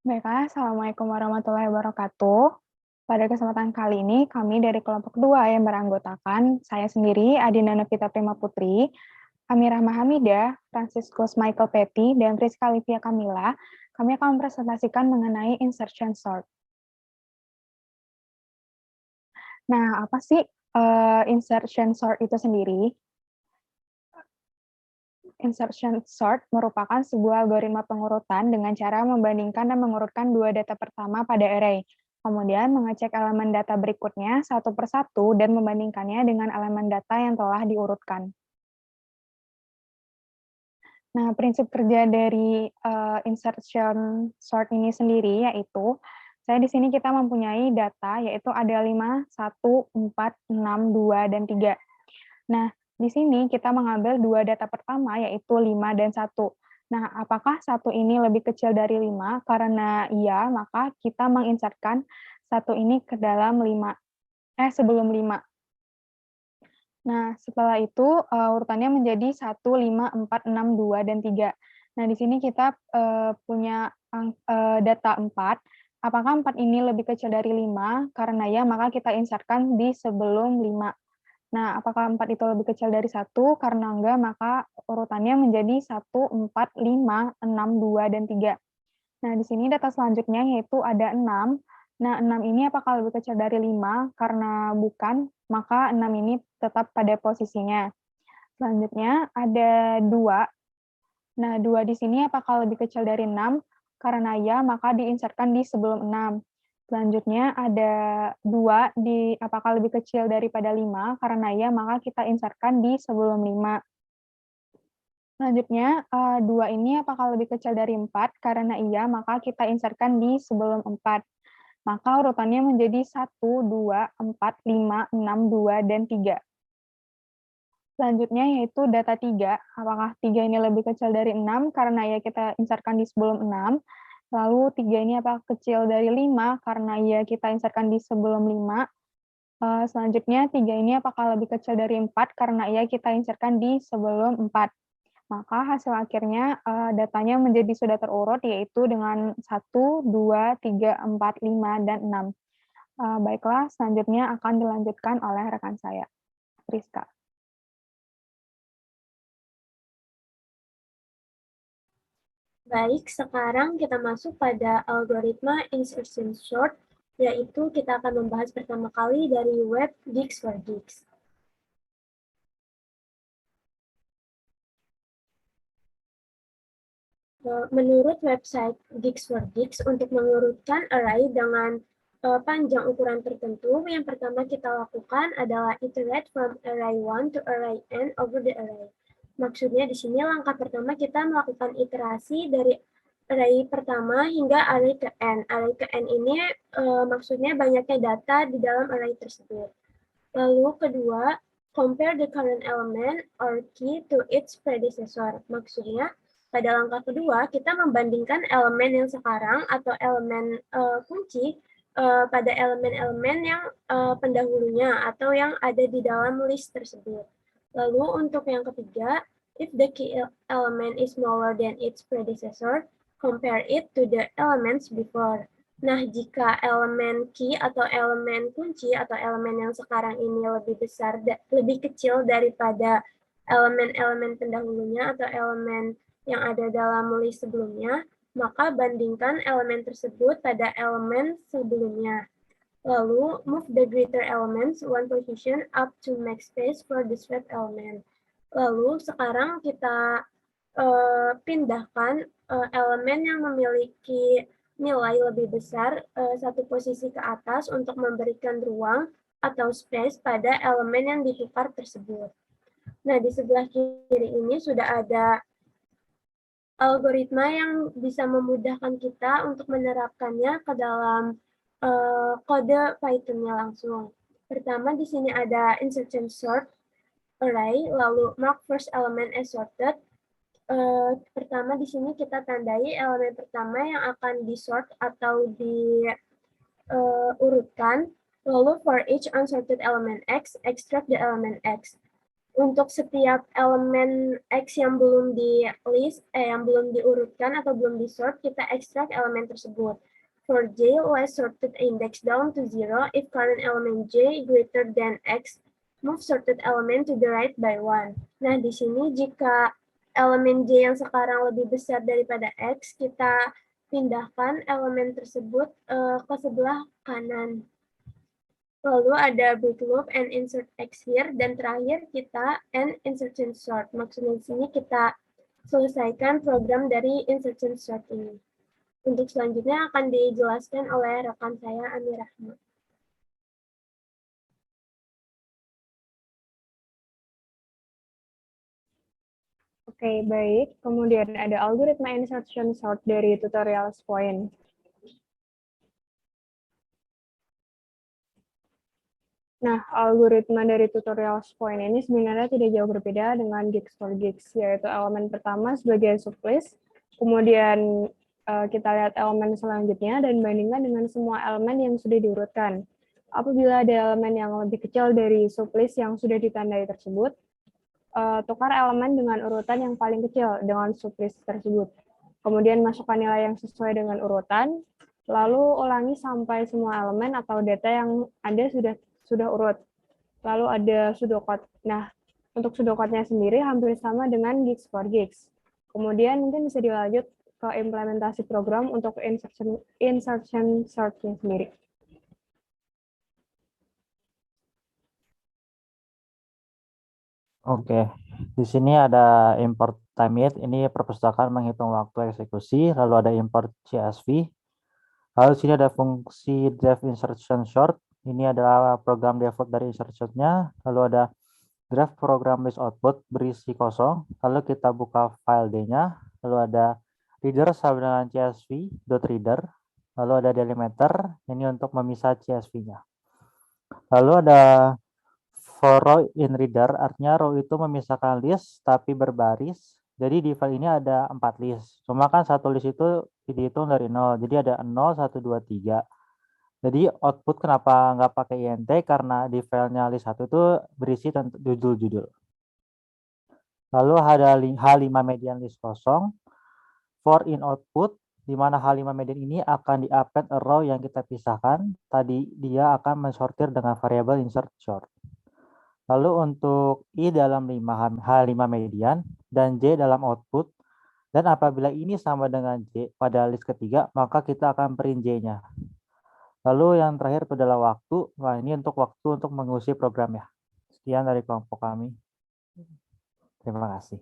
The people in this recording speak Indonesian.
Baiklah, Assalamualaikum warahmatullahi wabarakatuh. Pada kesempatan kali ini, kami dari kelompok 2 yang beranggotakan, saya sendiri, Adinda Novita Prima Putri, Amirah Mahamida, Franciscus Michael Petty, dan Friska Livia Kamila, kami akan mempresentasikan mengenai insertion sort. Nah, apa sih insertion sort itu sendiri? Insertion sort merupakan sebuah algoritma pengurutan dengan cara membandingkan dan mengurutkan dua data pertama pada array, kemudian mengecek elemen data berikutnya satu persatu dan membandingkannya dengan elemen data yang telah diurutkan. Nah, prinsip kerja dari insertion sort ini sendiri yaitu, saya di sini kita mempunyai data yaitu ada 5, 1, 4, 6, 2, dan 3. Nah, di sini kita mengambil dua data pertama, yaitu 5 dan 1. Nah, apakah 1 ini lebih kecil dari 5? Karena iya, maka kita menginsertkan 1 ini ke dalam sebelum 5. Nah, setelah itu, urutannya menjadi 1, 5, 4, 6, 2, dan 3. Nah, di sini kita, punya data 4. Apakah 4 ini lebih kecil dari 5? Karena ya, maka kita insertkan di sebelum 5. Nah, apakah 4 itu lebih kecil dari 1? Karena enggak, maka urutannya menjadi 1, 4, 5, 6, 2, dan 3. Nah, di sini data selanjutnya yaitu ada 6. Nah, 6 ini apakah lebih kecil dari 5? Karena bukan, maka 6 ini tetap pada posisinya. Selanjutnya ada 2. Nah, 2 di sini apakah lebih kecil dari 6? Karena ya, maka diinsertkan di sebelum 6. Selanjutnya ada 2 apakah lebih kecil daripada 5? Karena ya, maka kita insertkan di sebelum 5. Selanjutnya, 2 ini apakah lebih kecil dari 4? Karena iya, maka kita insertkan di sebelum 4. Maka urutannya menjadi 1, 2, 4, 5, 6, 2, dan 3. Selanjutnya yaitu data 3, apakah 3 ini lebih kecil dari 6? Karena ya kita insertkan di sebelum 6. Lalu 3 ini apakah kecil dari 5? Karena ya kita insertkan di sebelum 5. Selanjutnya 3 ini apakah lebih kecil dari 4? Karena ya kita insertkan di sebelum 4. Maka hasil akhirnya datanya menjadi sudah terurut yaitu dengan 1, 2, 3, 4, 5, dan 6. Baiklah, selanjutnya akan dilanjutkan oleh rekan saya, Friska. Baik, sekarang kita masuk pada algoritma insertion sort, yaitu kita akan membahas pertama kali dari web Geeks4Geeks. Menurut website Geeks4Geeks, untuk mengurutkan array dengan panjang ukuran tertentu, yang pertama kita lakukan adalah iterate from array 1 to array n over the array. Maksudnya di sini langkah pertama kita melakukan iterasi dari array pertama hingga array ke n. Array ke n ini maksudnya banyaknya data di dalam array tersebut. Lalu kedua, compare the current element or key to its predecessor. Maksudnya pada langkah kedua kita membandingkan elemen yang sekarang atau elemen kunci pada elemen-elemen yang pendahulunya atau yang ada di dalam list tersebut. Lalu untuk yang ketiga, if the key element is smaller than its predecessor, compare it to the elements before. Nah, jika elemen key atau elemen kunci atau elemen yang sekarang ini lebih besar, lebih kecil daripada elemen-elemen pendahulunya atau elemen yang ada dalam list sebelumnya, maka bandingkan elemen tersebut pada elemen sebelumnya. Lalu, move the greater elements one position up to make space for the swapped element. Lalu, sekarang kita pindahkan elemen yang memiliki nilai lebih besar satu posisi ke atas untuk memberikan ruang atau space pada elemen yang ditukar tersebut. Nah, di sebelah kiri ini sudah ada algoritma yang bisa memudahkan kita untuk menerapkannya ke dalam kode Python-nya langsung. Pertama, di sini ada insertion sort array, lalu mark first element as sorted. Pertama di sini kita tandai elemen pertama yang akan disort atau diurutkan. Lalu for each unsorted element x, extract the element x. Untuk setiap elemen X yang belum di list, yang belum diurutkan atau belum di sort, kita ekstrak elemen tersebut. For J, let's sorted index down to 0 if current element J greater than X, move sorted element to the right by 1. Nah, di sini jika elemen J yang sekarang lebih besar daripada X, kita pindahkan elemen tersebut ke sebelah kanan. Lalu ada break loop and insert X here, dan terakhir kita and insertion sort. Maksudnya di sini kita selesaikan program dari insertion sort ini. Untuk selanjutnya akan dijelaskan oleh rekan saya, Amir Rahma. Oke, baik. Kemudian ada algoritma insertion sort dari tutorial point. Nah, algoritma dari tutorial point ini sebenarnya tidak jauh berbeda dengan gigs for gigs, yaitu elemen pertama sebagai sublist, kemudian kita lihat elemen selanjutnya dan bandingkan dengan semua elemen yang sudah diurutkan. Apabila ada elemen yang lebih kecil dari sublist yang sudah ditandai tersebut, tukar elemen dengan urutan yang paling kecil dengan sublist tersebut. Kemudian masukkan nilai yang sesuai dengan urutan, lalu ulangi sampai semua elemen atau data yang ada sudah urut. Lalu ada pseudocode. Nah, untuk pseudocode-nya sendiri hampir sama dengan gigs for gigs. Kemudian mungkin bisa dilanjut ke implementasi program untuk insertion sort-nya sendiri. Oke, di sini ada import timeit, ini perpustakaan menghitung waktu eksekusi, lalu ada import CSV, lalu di sini ada fungsi def insertion short, ini adalah program default dari insertion-nya, lalu ada draft program list output berisi kosong, lalu kita buka file D-nya, lalu ada reader sama dengan CSV, .reader, lalu ada delimiter, ini untuk memisah CSV-nya. Lalu ada for row in reader, artinya row itu memisahkan list tapi berbaris. Jadi di file ini ada 4 list. Cuma kan satu list itu dihitung dari 0. Jadi ada 0, 1, 2, 3. Jadi output kenapa nggak pakai int? Karena di filenya list 1 itu berisi judul-judul. Lalu ada H5 median list kosong. For in output, di mana H5 median ini akan di-append a row yang kita pisahkan. Tadi dia akan mensortir dengan variabel insert short. Lalu untuk I dalam H5 median dan J dalam output, dan apabila ini sama dengan J pada list ketiga, maka kita akan print J-nya. Lalu yang terakhir itu adalah waktu. Nah, ini untuk waktu untuk mengusir program ya. Sekian dari kelompok kami. Terima kasih.